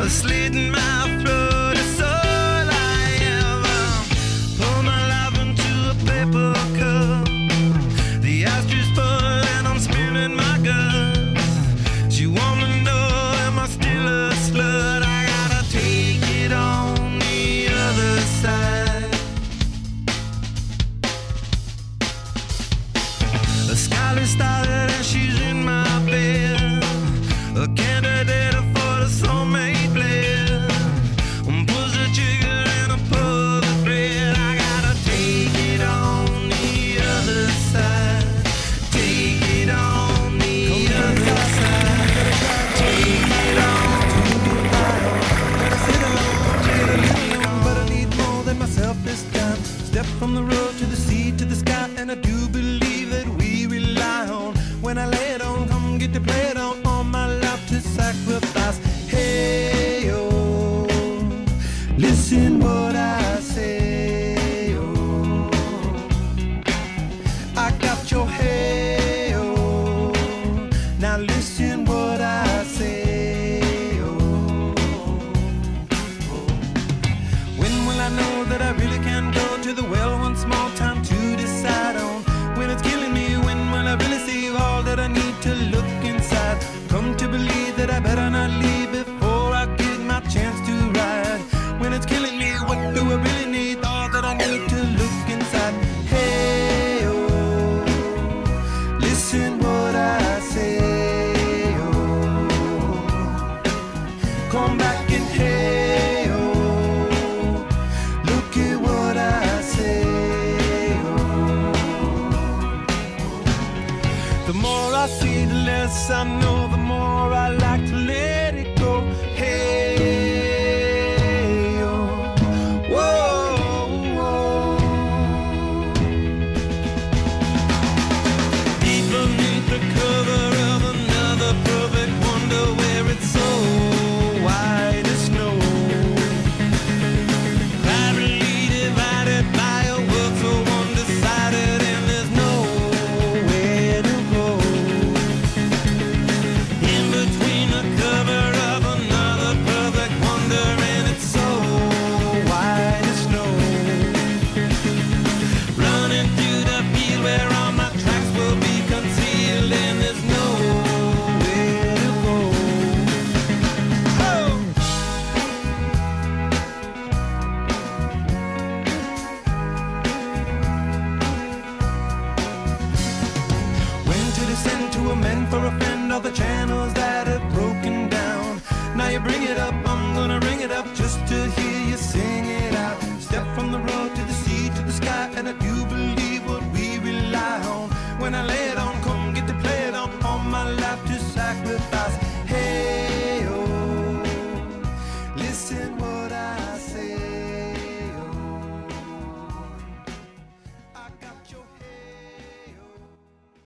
slit in my throat, it's all I ever. Pour my life into a paper cup. The ashtray full and I'm spinning my guts. She wanna know, am I still a slut? I gotta take it on the other side. The skylight started and she's in my bed, a candidate for the soulmate blend. Pulls the trigger and I pull the thread. I gotta take it on the other side. Take it on the other side. Take it on. Gotta sit alone, get a million, but I need more than myself this time. Step from the road to the sea to the sky, and I do believe that we rely on. When I lay it on, come get to play it on. All my life to sacrifice. Hey, oh, listen what I say, oh. I got your hey, oh. Now listen what I say, oh. When will I know that I really can go to the well one small time to decide on? When it's killing me, when will I really see all that I need to look inside? Come to believe that I better not leave before I get my chance to ride. When it's killing me, what do I really need? All that I need to look inside. Hey, oh, listen what I say, oh. Come back and hey, oh, look at what I say, oh. The more I see, the less I know, the more I like to let it go. Hey, oh, whoa, whoa. Deep beneath the cover of another perfect wonder, where it's so white as snow, privately divided by a world so undecided, and there's nowhere to go. In between the cover of another perfect wonder, and it's so white as snow, running through the field where all my tracks will be concealed, and there's nowhere to go. Oh! When to descend to a man for a